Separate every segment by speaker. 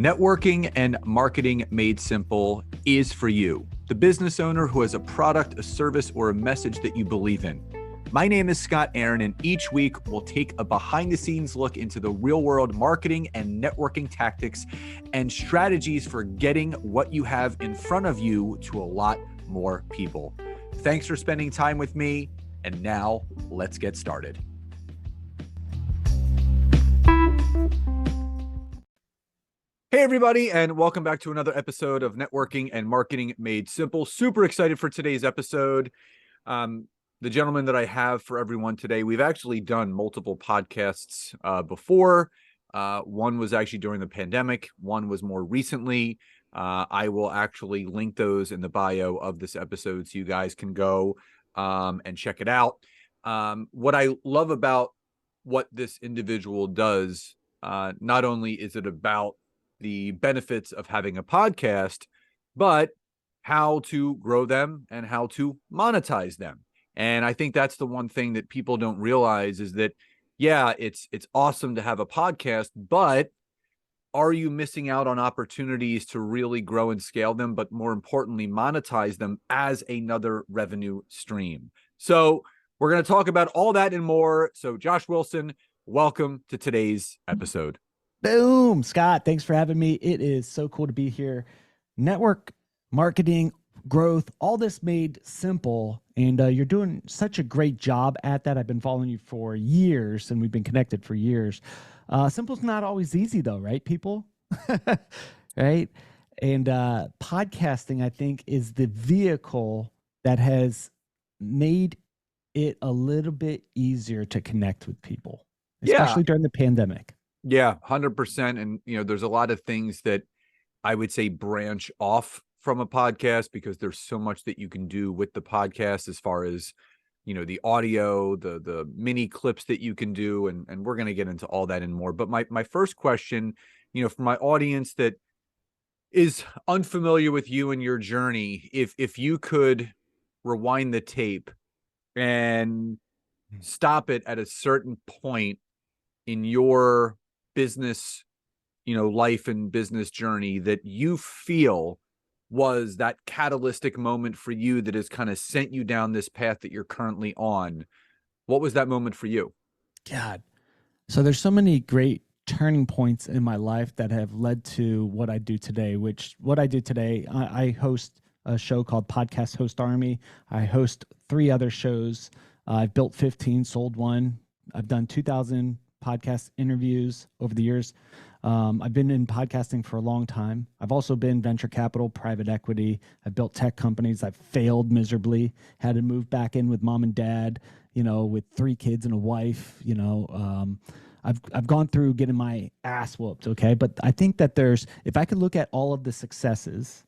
Speaker 1: Networking and marketing made simple is for you, the business owner who has a product, a service, or a message that you believe in. My name is Scott Aaron, and each week we'll take a behind-the-scenes look into the real-world marketing and networking tactics and strategies for getting what you have in front of you to a lot more people. Thanks for spending time with me, and now let's get started. Hey, everybody, and welcome back to another episode of Networking and Marketing Made Simple. Super excited for today's episode. The gentleman that I have for everyone today, we've actually done multiple podcasts before. One was actually during the pandemic. One was more recently. I will actually link those in the bio of this episode so you guys can go and check it out. What I love about what this individual does, not only is it about the benefits of having a podcast, but how to grow them and how to monetize them. And I think that's the one thing that people don't realize is that, yeah, it's awesome to have a podcast, but are you missing out on opportunities to really grow and scale them, but more importantly, monetize them as another revenue stream? So we're going to talk about all that and more. So Josh Wilson, welcome to today's episode.
Speaker 2: Boom, Scott. Thanks for having me. It is so cool to be here. Network marketing, growth, all this made simple. And you're doing such a great job at that. I've been following you for years and we've been connected for years. Simple's not always easy though, right, people? Right? And podcasting, I think, is the vehicle that has made it a little bit easier to connect with people, especially during the pandemic.
Speaker 1: Yeah, 100%. And, there's a lot of things that I would say branch off from a podcast because there's so much that you can do with the podcast as far as, the audio, the mini clips that you can do. And we're going to get into all that and more. But my first question, for my audience that is unfamiliar with you and your journey, if you could rewind the tape and stop it at a certain point in your business, life and business journey that you feel was that catalytic moment for you that has kind of sent you down this path that you're currently on, what was that moment for you?
Speaker 2: God. So there's so many great turning points in my life that have led to what I do today, I host a show called Podcast Host Army. I host 3 other shows. I've built 15, sold 1. I've done 2,000 podcast interviews over the years. I've been in podcasting for a long time. I've also been venture capital, private equity. I've built tech companies. I've failed miserably, had to move back in with mom and dad, with 3 kids and a wife, I've gone through getting my ass whooped. Okay. But I think that if I could look at all of the successes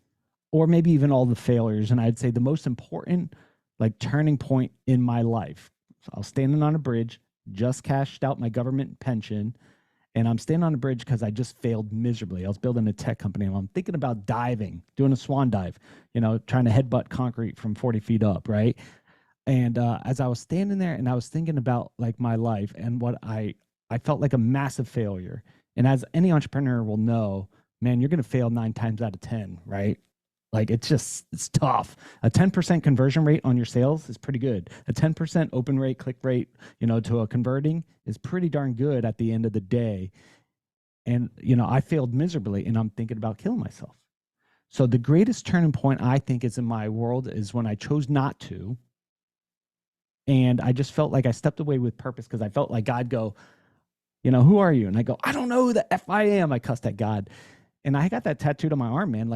Speaker 2: or maybe even all the failures, and I'd say the most important turning point in my life, so I was standing on a bridge, just cashed out my government pension, and I'm standing on a bridge because I just failed miserably. I was building a tech company, and I'm thinking about diving, doing a swan dive, trying to headbutt concrete from 40 feet up, right? And as I was standing there and I was thinking about my life and what I felt like a massive failure. And as any entrepreneur will know, man, you're going to fail 9 times out of 10, right? It's tough. A 10% conversion rate on your sales is pretty good. A 10% open rate, click rate, to a converting is pretty darn good at the end of the day. And, I failed miserably and I'm thinking about killing myself. So the greatest turning point I think is in my world is when I chose not to. And I just felt like I stepped away with purpose because I felt like God go, who are you? And I go, I don't know who the F I am. I cussed at God. And I got that tattooed on my arm, man.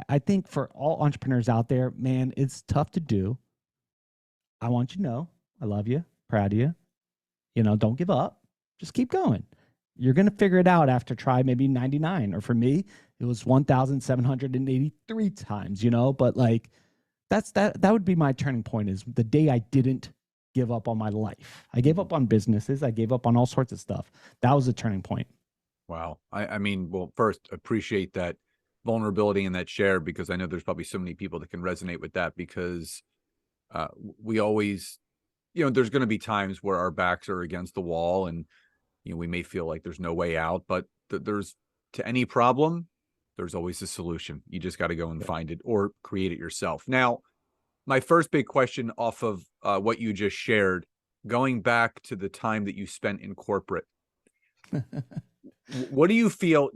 Speaker 2: I think for all entrepreneurs out there, man, it's tough to do. I want you to know I love you, proud of you. Don't give up. Just keep going. You're going to figure it out after try maybe 99. Or for me, it was 1,783 times, but that would be my turning point is the day I didn't give up on my life. I gave up on businesses. I gave up on all sorts of stuff. That was a turning point.
Speaker 1: Wow. I mean, well, first, appreciate that vulnerability and that share because I know there's probably so many people that can resonate with that because we always, there's going to be times where our backs are against the wall and, we may feel like there's no way out, but there's to any problem, there's always a solution. You just got to go and find it or create it yourself. Now, my first big question off of what you just shared, going back to the time that you spent in corporate, what do you feel?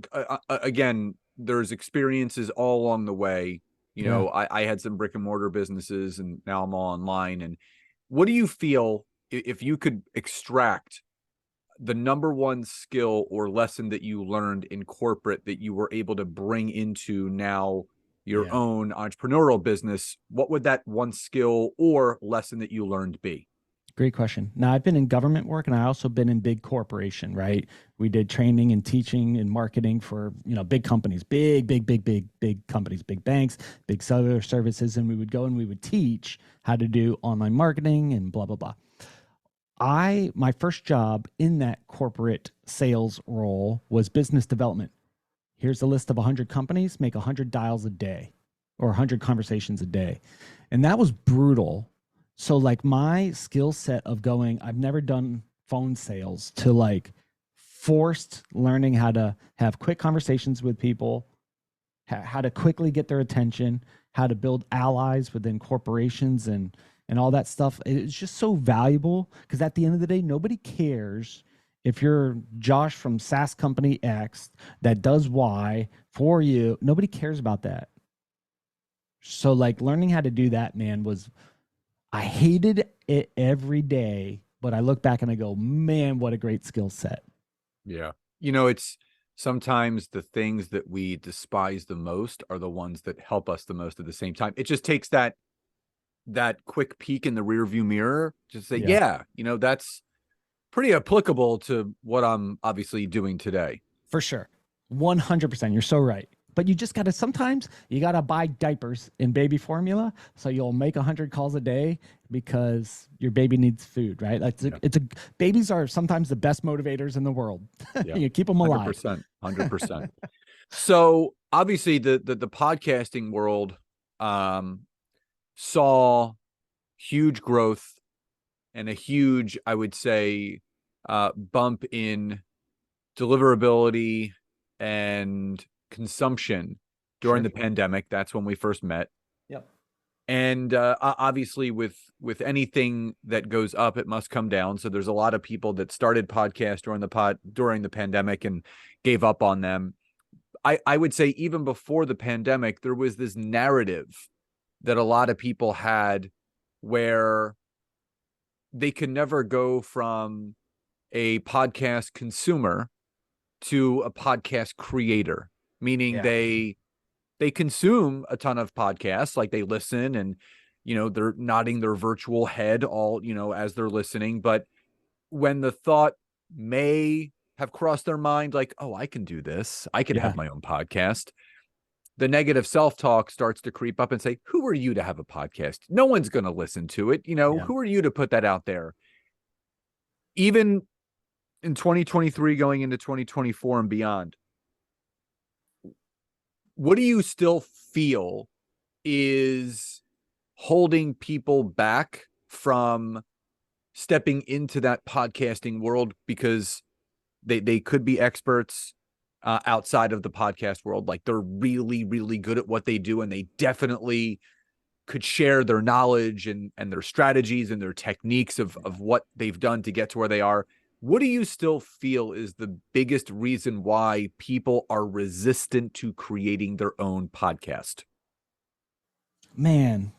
Speaker 1: Again, there's experiences all along the way. You know, I had some brick and mortar businesses, and now I'm all online. And what do you feel if you could extract the number one skill or lesson that you learned in corporate that you were able to bring into now your own entrepreneurial business? What would that one skill or lesson that you learned be?
Speaker 2: Great question. Now, I've been in government work and I also been in big corporation, right? We did training and teaching and marketing for, big companies, big companies, big banks, big cellular services. And we would go and we would teach how to do online marketing and blah, blah, blah. My first job in that corporate sales role was business development. Here's a list of 100 companies, make 100 dials a day or 100 conversations a day. And that was brutal. So like my skill set of going, I've never done phone sales, to like forced learning how to have quick conversations with people, how to quickly get their attention, how to build allies within corporations and all that stuff. It's just so valuable because at the end of the day, nobody cares if you're Josh from SaaS company X that does Y for you. Nobody cares about that. So like learning how to do that, man, I hated it every day, but I look back and I go, man, what a great skill set.
Speaker 1: Yeah. It's sometimes the things that we despise the most are the ones that help us the most at the same time. It just takes that quick peek in the rearview mirror to say, that's pretty applicable to what I'm obviously doing today.
Speaker 2: For sure. 100%. You're so right. But you just got to, sometimes you got to buy diapers and baby formula. So you'll make 100 calls a day because your baby needs food, right? Babies are sometimes the best motivators in the world. You keep them alive.
Speaker 1: 100%. So obviously the podcasting world saw huge growth and a huge, I would say, bump in deliverability and consumption during the pandemic. That's when we first met.
Speaker 2: Yep.
Speaker 1: And obviously with anything that goes up, it must come down. So there's a lot of people that started podcasts during the pandemic and gave up on them. I would say even before the pandemic, there was this narrative that a lot of people had where they could never go from a podcast consumer to a podcast creator, meaning they consume a ton of podcasts, like they listen and, they're nodding their virtual head all, as they're listening. But when the thought may have crossed their mind, like, oh, I can do this, I can have my own podcast, the negative self-talk starts to creep up and say, who are you to have a podcast? No one's going to listen to it. Who are you to put that out there? Even in 2023, going into 2024 and beyond, what do you still feel is holding people back from stepping into that podcasting world? Because they could be experts outside of the podcast world. Like they're really, really good at what they do. And they definitely could share their knowledge and their strategies and their techniques of what they've done to get to where they are. What do you still feel is the biggest reason why people are resistant to creating their own podcast?
Speaker 2: Man,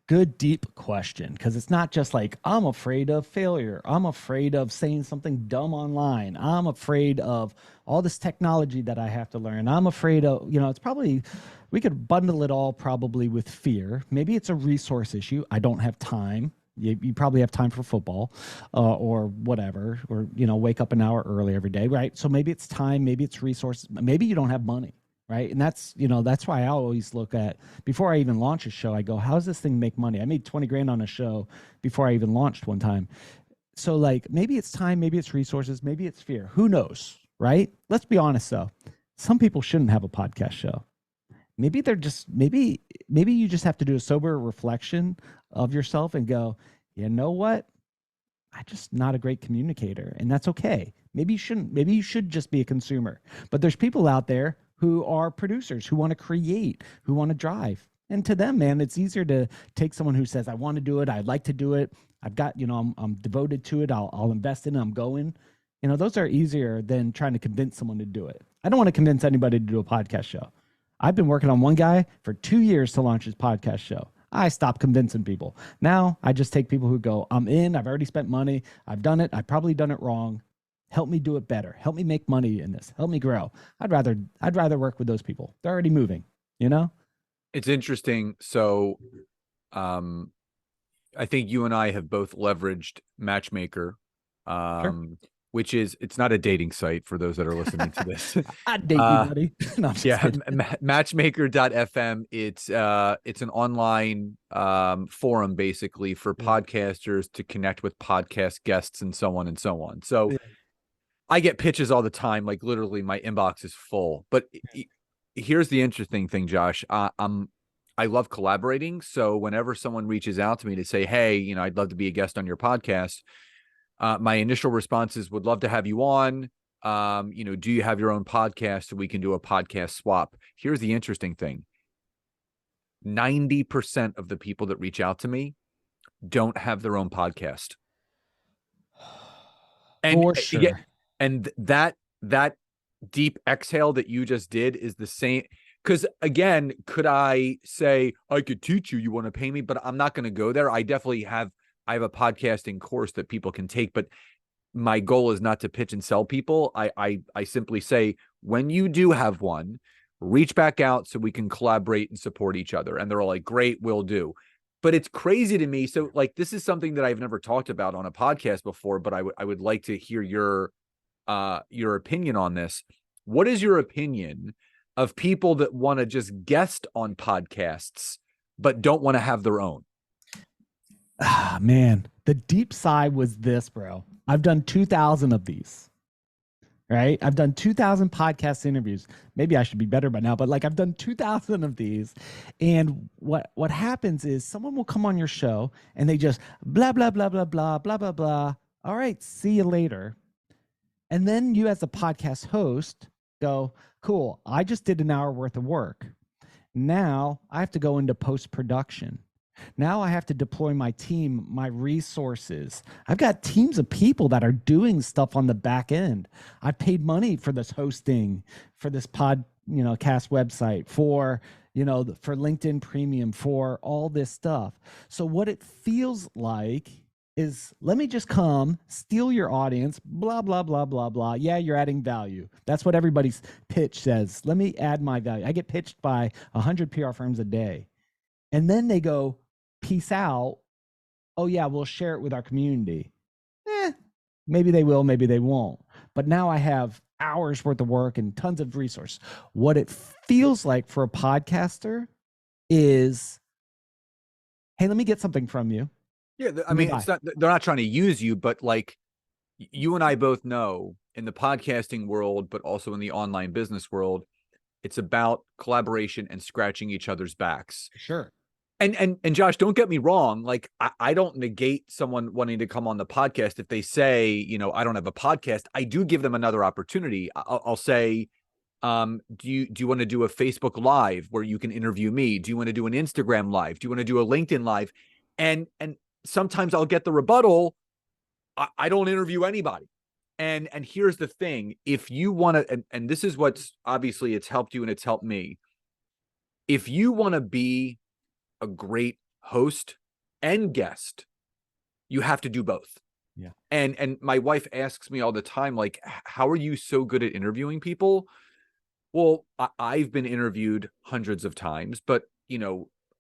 Speaker 2: good deep question, because it's not just like I'm afraid of failure, I'm afraid of saying something dumb online, I'm afraid of all this technology that I have to learn, I'm afraid of, it's probably, we could bundle it all probably with fear. Maybe it's a resource issue. I don't have time. You probably have time for football or whatever, or wake up an hour early every day, right? So maybe it's time, maybe it's resources, maybe you don't have money. Right. And that's why I always look at, before I even launch a show, I go, how does this thing make money? I made 20 grand on a show before I even launched one time. So like, maybe it's time, maybe it's resources, maybe it's fear. Who knows? Right. Let's be honest though. Some people shouldn't have a podcast show. Maybe they're just, maybe you just have to do a sober reflection of yourself and go, you know what? I just not a great communicator, and that's okay. Maybe you shouldn't. Maybe you should just be a consumer. But there's people out there who are producers, who want to create, who want to drive. And to them, man, it's easier to take someone who says, "I want to do it. I'd like to do it. I've got, I'm devoted to it. I'll invest in it. I'm going." Those are easier than trying to convince someone to do it. I don't want to convince anybody to do a podcast show. I've been working on one guy for 2 years to launch his podcast show. I stopped convincing people. Now I just take people who go, I'm in, I've already spent money, I've done it, I've probably done it wrong. Help me do it better. Help me make money in this. Help me grow. I'd rather work with those people. They're already moving, you know?
Speaker 1: It's interesting. So, I think you and I have both leveraged Matchmaker,
Speaker 2: Sure.
Speaker 1: which it's not a dating site for those that are listening to this.
Speaker 2: I'd date you, buddy. No, I'm just
Speaker 1: Yeah,
Speaker 2: kidding.
Speaker 1: matchmaker.fm. It's an online forum basically for
Speaker 2: Yeah.
Speaker 1: podcasters to connect with podcast guests and so on and so on. So
Speaker 2: Yeah.
Speaker 1: I get pitches all the time, like literally my inbox is full. But here's the interesting thing, Josh. I love collaborating. So whenever someone reaches out to me to say, "Hey, I'd love to be a guest on your podcast," my initial response is, "Would love to have you on. Do you have your own podcast so we can do a podcast swap?" Here's the interesting thing: 90% of the people that reach out to me don't have their own podcast, and
Speaker 2: For
Speaker 1: yeah,
Speaker 2: sure.
Speaker 1: and that deep exhale that you just did is the same. Because again, could I say I could teach you? You want to pay me, but I'm not going to go there. I have a podcasting course that people can take, but my goal is not to pitch and sell people. I simply say, when you do have one, reach back out so we can collaborate and support each other. And they're all like, great, will do. But it's crazy to me. So like, this is something that I've never talked about on a podcast before, but I would like to hear your opinion on this. What is your opinion of people that want to just guest on podcasts, but don't want to have their own?
Speaker 2: Ah, man. The deep side was this, bro. I've done 2,000 of these, right? I've done 2,000 podcast interviews. Maybe I should be better by now, but like I've done 2,000 of these. And what happens is someone will come on your show and they just blah, blah, blah, blah, blah, blah, blah, blah. All right, see you later. And then you, as a podcast host, go, cool, I just did an hour worth of work. Now I have to go into post production. Now I have to deploy my team, my resources. I've got teams of people that are doing stuff on the back end. I paid money for this hosting, for this cast website, for LinkedIn Premium, for all this stuff. So what it feels like is, let me just come steal your audience, blah, blah, blah, blah, blah. Yeah, you're adding value. That's what everybody's pitch says. Let me add my value. I get pitched by 100 PR firms a day. And then they go, peace out. Oh, yeah, we'll share it with our community. Maybe they will, maybe they won't. But now I have hours worth of work and tons of resource. What it feels like for a podcaster is, hey, let me get something from you.
Speaker 1: Yeah, I
Speaker 2: Let me
Speaker 1: mean,
Speaker 2: buy.
Speaker 1: they're not trying to use you, but like you and I both know in the podcasting world, but also in the online business world, it's about collaboration and scratching each other's backs.
Speaker 2: Sure.
Speaker 1: And Josh, don't get me wrong. Like I don't negate someone wanting to come on the podcast if they say, I don't have a podcast. I do give them another opportunity. I'll say, do you want to do a Facebook Live where you can interview me? Do you want to do an Instagram Live? Do you want to do a LinkedIn Live? And sometimes I'll get the rebuttal, I don't interview anybody. And here's the thing: if you want to, and this is what's obviously it's helped you and it's helped me. If you want to be a great host and guest, you have to do both.
Speaker 2: Yeah.
Speaker 1: And my wife asks me all the time, like, how are you so good at interviewing people? Well, I've been interviewed hundreds of times, but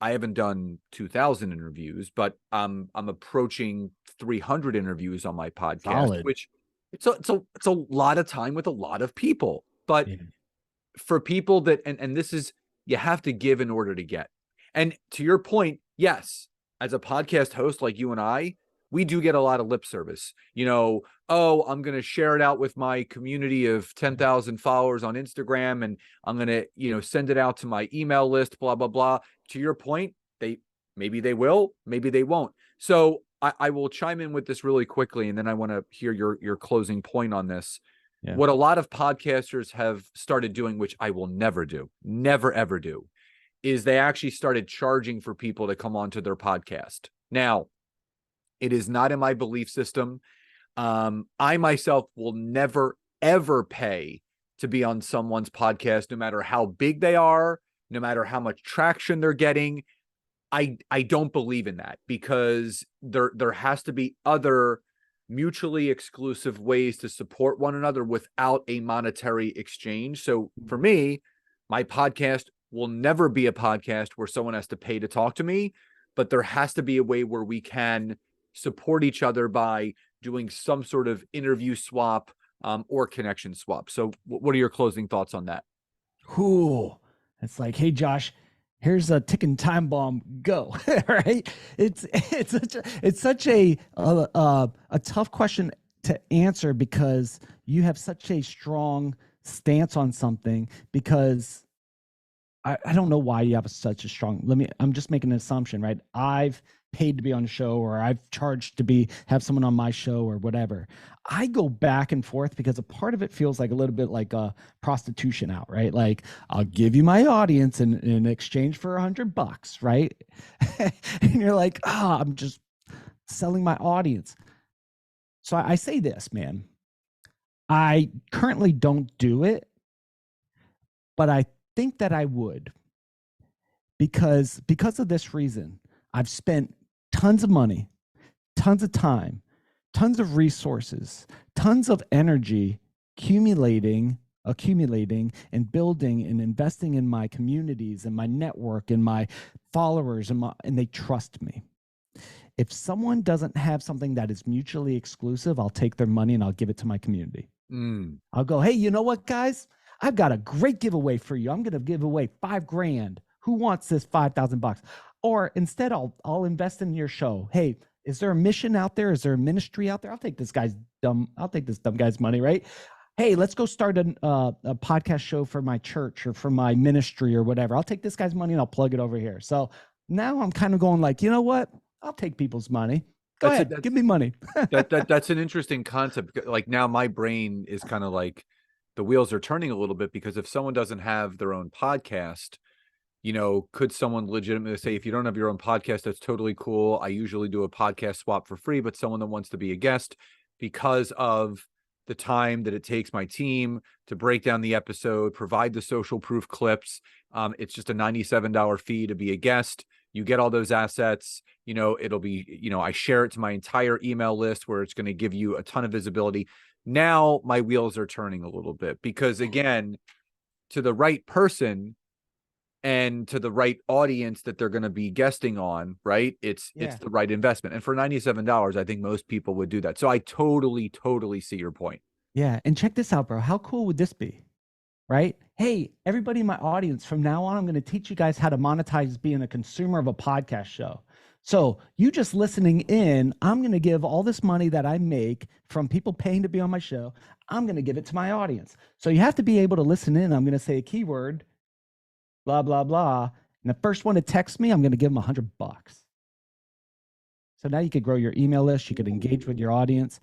Speaker 1: I haven't done 2,000 interviews, but I'm approaching 300 interviews on my podcast,
Speaker 2: Solid.
Speaker 1: which it's a lot of time with a lot of people. But
Speaker 2: Yeah.
Speaker 1: for people that and this is, you have to give in order to get. And to your point, yes, as a podcast host like you and I, we do get a lot of lip service. Oh, I'm going to share it out with my community of 10,000 followers on Instagram, and I'm going to, send it out to my email list, blah, blah, blah. To your point, maybe they will, maybe they won't. So I will chime in with this really quickly, and then I want to hear your closing point on this.
Speaker 2: Yeah.
Speaker 1: What a lot of podcasters have started doing, which I will never do, never ever do, is they actually started charging for people to come onto their podcast. Now, it is not in my belief system. I myself will never ever pay to be on someone's podcast, no matter how big they are, no matter how much traction they're getting. I don't believe in that, because there has to be other mutually exclusive ways to support one another without a monetary exchange. So for me, my podcast will never be a podcast where someone has to pay to talk to me, but there has to be a way where we can support each other by doing some sort of interview swap, or connection swap. So what are your closing thoughts on that?
Speaker 2: Cool. It's like, hey, Josh, here's a ticking time bomb. Go. Right? It's such a tough question to answer, because you have such a strong stance on something. Because I don't know why you have such a strong. I'm just making an assumption, right? I've paid to be on the show, or I've charged to have someone on my show, or whatever. I go back and forth, because a part of it feels like a little bit like a prostitution out, right? Like, I'll give you my audience in exchange for $100, right? And you're like, I'm just selling my audience. So I say this, man. I currently don't do it, but I think that I would, because of this reason. I've spent tons of money, tons of time, tons of resources, tons of energy accumulating and building and investing in my communities and my network and my followers, and they trust me. If someone doesn't have something that is mutually exclusive, I'll take their money and I'll give it to my community. I'll go, hey, you know what, guys? I've got a great giveaway for you. I'm going to give away $5,000. Who wants this $5,000? Or instead, I'll invest in your show. Hey, is there a mission out there? Is there a ministry out there? I'll take this dumb guy's money, right? Hey, let's go start a podcast show for my church or for my ministry or whatever. I'll take this guy's money and I'll plug it over here. So now I'm kind of going like, you know what? I'll take people's money. Go ahead, give me money.
Speaker 1: That's an interesting concept. Like, now my brain is kind of like, the wheels are turning a little bit, because if someone doesn't have their own podcast, could someone legitimately say, if you don't have your own podcast, that's totally cool. I usually do a podcast swap for free, but someone that wants to be a guest, because of the time that it takes my team to break down the episode, provide the social proof clips, it's just a $97 fee to be a guest. You get all those assets. It'll be, I share it to my entire email list, where it's going to give you a ton of visibility. Now my wheels are turning a little bit, because again, to the right person and to the right audience that they're going to be guesting on, right? It's the right investment. And for $97, I think most people would do that. So I totally see your point.
Speaker 2: Yeah. And check this out, bro. How cool would this be? Right? Hey, everybody in my audience, from now on, I'm going to teach you guys how to monetize being a consumer of a podcast show. So you just listening in, I'm going to give all this money that I make from people paying to be on my show. I'm going to give it to my audience. So you have to be able to listen in. I'm going to say a keyword, blah, blah, blah. And the first one to text me, I'm going to give them $100. So now you could grow your email list. You could engage with your audience.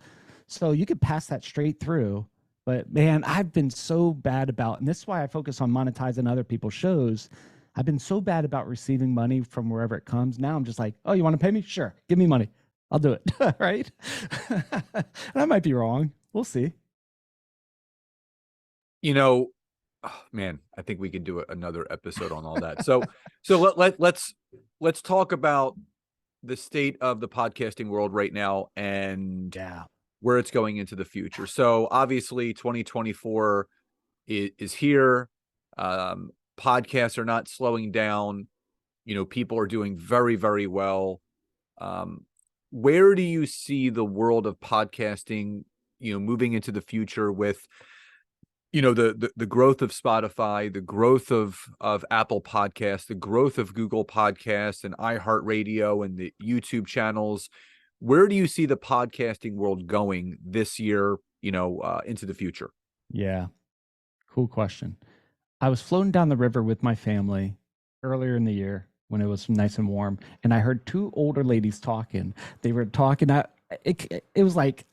Speaker 2: So you could pass that straight through. But man, I've been so bad about, and this is why I focus on monetizing other people's shows. I've been so bad about receiving money from wherever it comes. Now I'm just like, oh, you want to pay me? Sure. Give me money. I'll do it. Right. And I might be wrong. We'll see.
Speaker 1: Oh, man, I think we could do another episode on all that. So let's talk about the state of the podcasting world right now, and where it's going into the future. So obviously 2024 is here. Podcasts are not slowing down. People are doing very, very well. Where do you see the world of podcasting, moving into the future with, the growth of Spotify, the growth of Apple Podcasts, the growth of Google Podcasts and iHeartRadio and the YouTube channels? Where do you see the podcasting world going this year, into the future?
Speaker 2: Yeah. Cool question. I was floating down the river with my family earlier in the year. when it was nice and warm, and I heard two older ladies talking. They were talking. It was like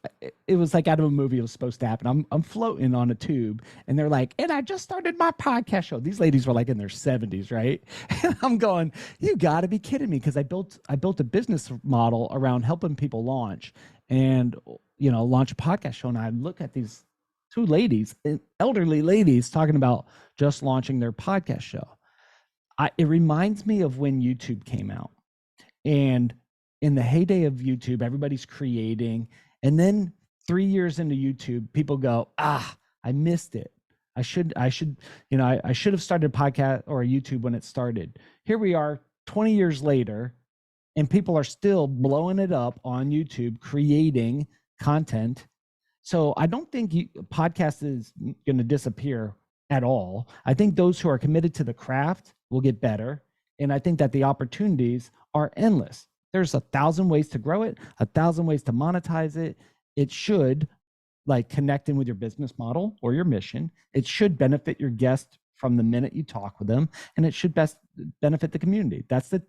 Speaker 2: out of a movie. It was supposed to happen. I'm floating on a tube, and they're like, "And I just started my podcast show." These ladies were like in their 70s, right? And I'm going, "You got to be kidding me!" Because I built a business model around helping people launch and launch a podcast show. And I look at these two ladies, elderly ladies, talking about just launching their podcast show. It reminds me of when YouTube came out. And in the heyday of YouTube, everybody's creating. And then 3 years into YouTube, people go, I missed it. I should have started a podcast or a YouTube when it started. Here we are 20 years later, and people are still blowing it up on YouTube, creating content. So I don't think podcast is going to disappear at all. I think those who are committed to the craft will get better. And I think that the opportunities are endless. There's 1,000 ways to grow it, 1,000 ways to monetize it. It should connect in with your business model or your mission. It should benefit your guest from the minute you talk with them, and it should best benefit the community. That's the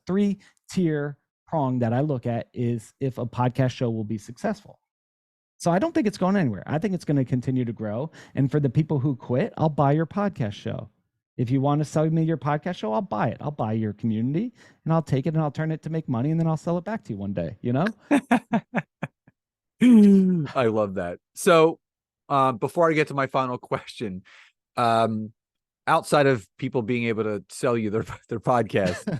Speaker 2: three tier prong that I look at is if a podcast show will be successful. So I don't think it's going anywhere. I think it's going to continue to grow. And for the people who quit, I'll buy your podcast show. If you want to sell me your podcast show, I'll buy it. I'll buy your community, and I'll take it and I'll turn it to make money, and then I'll sell it back to you one day,
Speaker 1: I love that. So before I get to my final question, outside of people being able to sell you their podcast,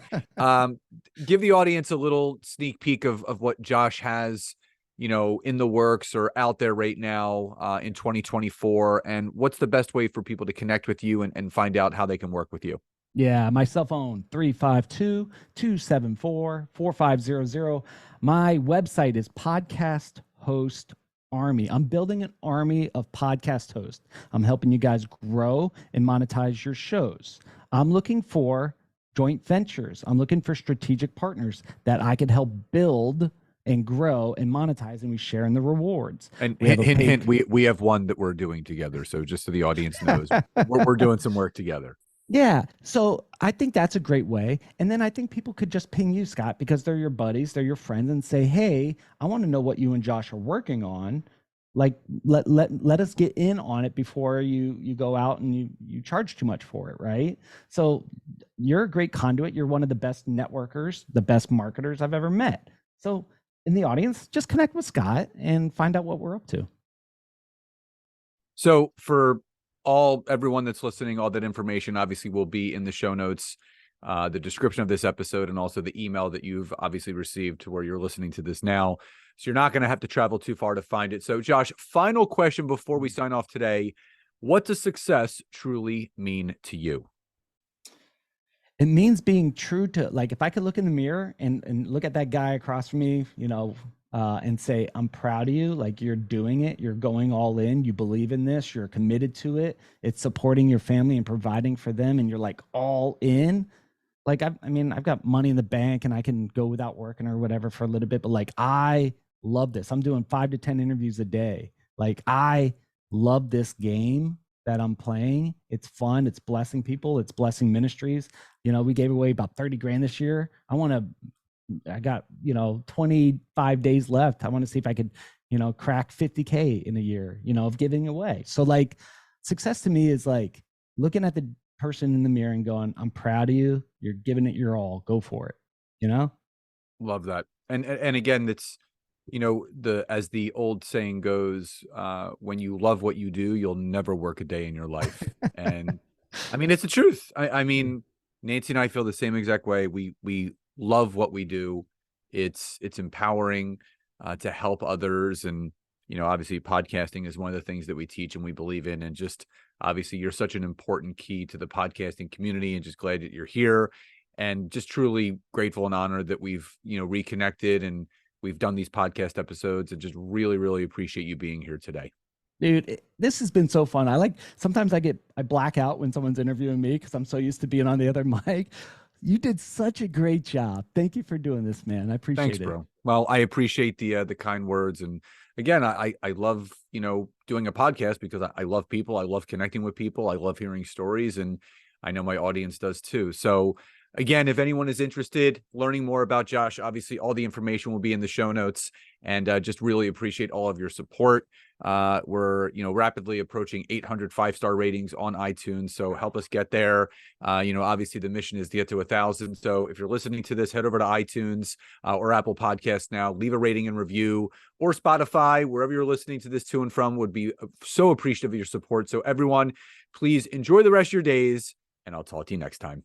Speaker 1: give the audience a little sneak peek of what Josh has, in the works or out there right now in 2024, and what's the best way for people to connect with you and find out how they can work with you?
Speaker 2: Yeah, my cell phone, 352-274-4500. My website is Podcast Host Army. I'm building an army of podcast hosts. I'm helping you guys grow and monetize your shows. I'm looking for joint ventures. I'm looking for strategic partners that I could help build and grow and monetize, and we share in the rewards.
Speaker 1: And hint, we have one that we're doing together. So just so the audience knows, we're doing some work together.
Speaker 2: Yeah. So I think that's a great way. And then I think people could just ping you, Scott, because they're your buddies, they're your friends, and say, hey, I want to know what you and Josh are working on. Let us get in on it before you go out and you charge too much for it, right? So you're a great conduit. You're one of the best networkers, the best marketers I've ever met. So in the audience, just connect with Scott and find out what we're up to.
Speaker 1: So for everyone that's listening, all that information obviously will be in the show notes, the description of this episode, and also the email that you've obviously received to where you're listening to this now. So you're not going to have to travel too far to find it. So Josh, final question before we sign off today. What does success truly mean to you?
Speaker 2: It means being true to, if I could look in the mirror and look at that guy across from me, and say, I'm proud of you. You're doing it. You're going all in. You believe in this. You're committed to it. It's supporting your family and providing for them. And you're all in. I've got money in the bank and I can go without working or whatever for a little bit. But I love this. I'm doing 5 to 10 interviews a day. I love this game that I'm playing. It's fun. It's blessing people. It's blessing ministries. We gave away about 30 grand this year. I got, 25 days left. I want to see if I could, crack 50K in a year, of giving away. So success to me is looking at the person in the mirror and going, I'm proud of you. You're giving it your all. Go for it.
Speaker 1: Love that. And again, it's, as the old saying goes, when you love what you do, you'll never work a day in your life. And it's the truth. Nancy and I feel the same exact way. We love what we do. It's empowering to help others. And, obviously podcasting is one of the things that we teach and we believe in. And just obviously you're such an important key to the podcasting community, and just glad that you're here, and just truly grateful and honored that we've, reconnected and we've done these podcast episodes, and just really, really appreciate you being here today.
Speaker 2: Dude, this has been so fun. Sometimes I black out when someone's interviewing me because I'm so used to being on the other mic. You did such a great job. Thank you for doing this, man. I appreciate it.
Speaker 1: Thanks, bro. Well, I appreciate the kind words. And again, I love, doing a podcast because I love people. I love connecting with people. I love hearing stories, and I know my audience does too. So Again, if anyone is interested, learning more about Josh, obviously all the information will be in the show notes, and just really appreciate all of your support. We're, rapidly approaching 800 5-star ratings on iTunes, so help us get there. Obviously the mission is to get to 1,000. So if you're listening to this, head over to iTunes or Apple Podcasts now, leave a rating and review, or Spotify, wherever you're listening to this to and from. Would be so appreciative of your support. So everyone, please enjoy the rest of your days, and I'll talk to you next time.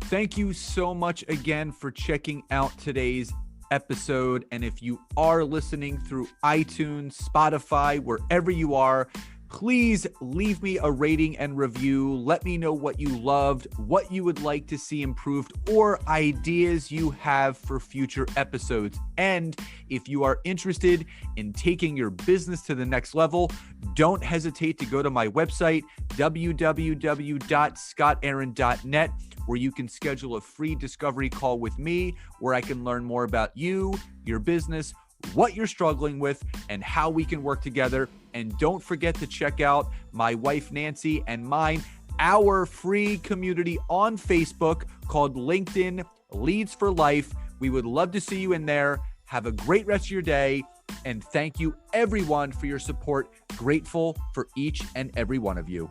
Speaker 1: Thank you so much again for checking out today's episode. And if you are listening through iTunes, Spotify, wherever you are, please leave me a rating and review. Let me know what you loved, what you would like to see improved, or ideas you have for future episodes. And if you are interested in taking your business to the next level, don't hesitate to go to my website, www.scottaaron.net, where you can schedule a free discovery call with me, where I can learn more about you, your business, what you're struggling with, and how we can work together. And don't forget to check out my wife, Nancy, and mine, our free community on Facebook called LinkedIn Leads for Life. We would love to see you in there. Have a great rest of your day. And thank you everyone for your support. Grateful for each and every one of you.